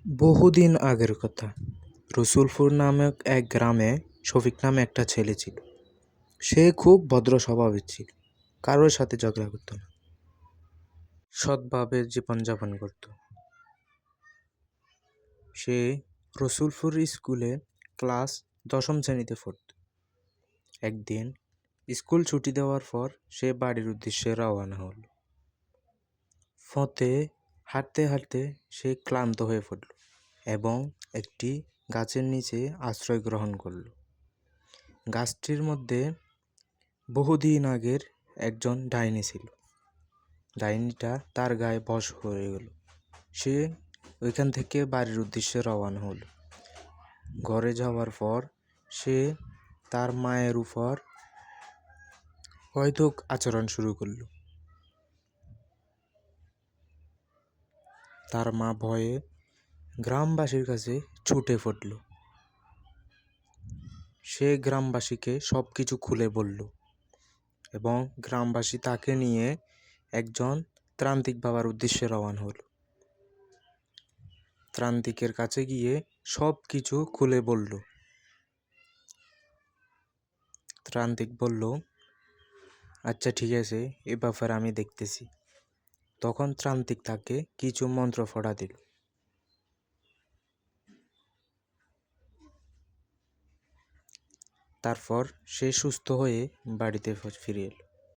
বহুদিন আগের কথা। রসুলপুর নামক এক গ্রামে শফিক নামে একটা ছেলে ছিল। সে খুব ভদ্র স্বভাবের ছিল, কারোর সাথে ঝগড়া করতো না, সৎভাবে জীবনযাপন করত। সে রসুলপুর স্কুলে ক্লাস 10ম শ্রেণীতে পড়ত। একদিন স্কুল ছুটি দেওয়ার পর সে বাড়ির উদ্দেশ্যে রওনা হল। পথে হাঁটতে হাঁটতে সে ক্লান্ত হয়ে পড়ল এবং একটি গাছের নিচে আশ্রয় গ্রহণ করল। গাছটির মধ্যে বহুদিন আগের একজন ডাইনি ছিল। ডাইনিটা তার গায়ে বশ হয়ে গেল। সে ওইখান থেকে বাড়ির উদ্দেশ্যে রওনা হলো। ঘরে যাওয়ার পর সে তার মায়ের উপর অহেতুক আচরণ শুরু করল। তার মা ভয়ে গ্রামবাসীর কাছে ছুটে পড়ল। সে গ্রামবাসীকে সব কিছু খুলে বলল এবং গ্রামবাসী তাকে নিয়ে একজন ত্রান্তিক বাবার উদ্দেশ্যে রওনা হলো। ত্রান্তিকের কাছে গিয়ে সব কিছু খুলে বলল। ত্রান্তিক বলল, আচ্ছা ঠিক আছে, এ ব্যাপারে আমি দেখতেছি। তখন ত্রান্তিক তাকে কিছু মন্ত্র পড়া দিল। তারপর সে সুস্থ হয়ে বাড়িতে ফিরে এলো।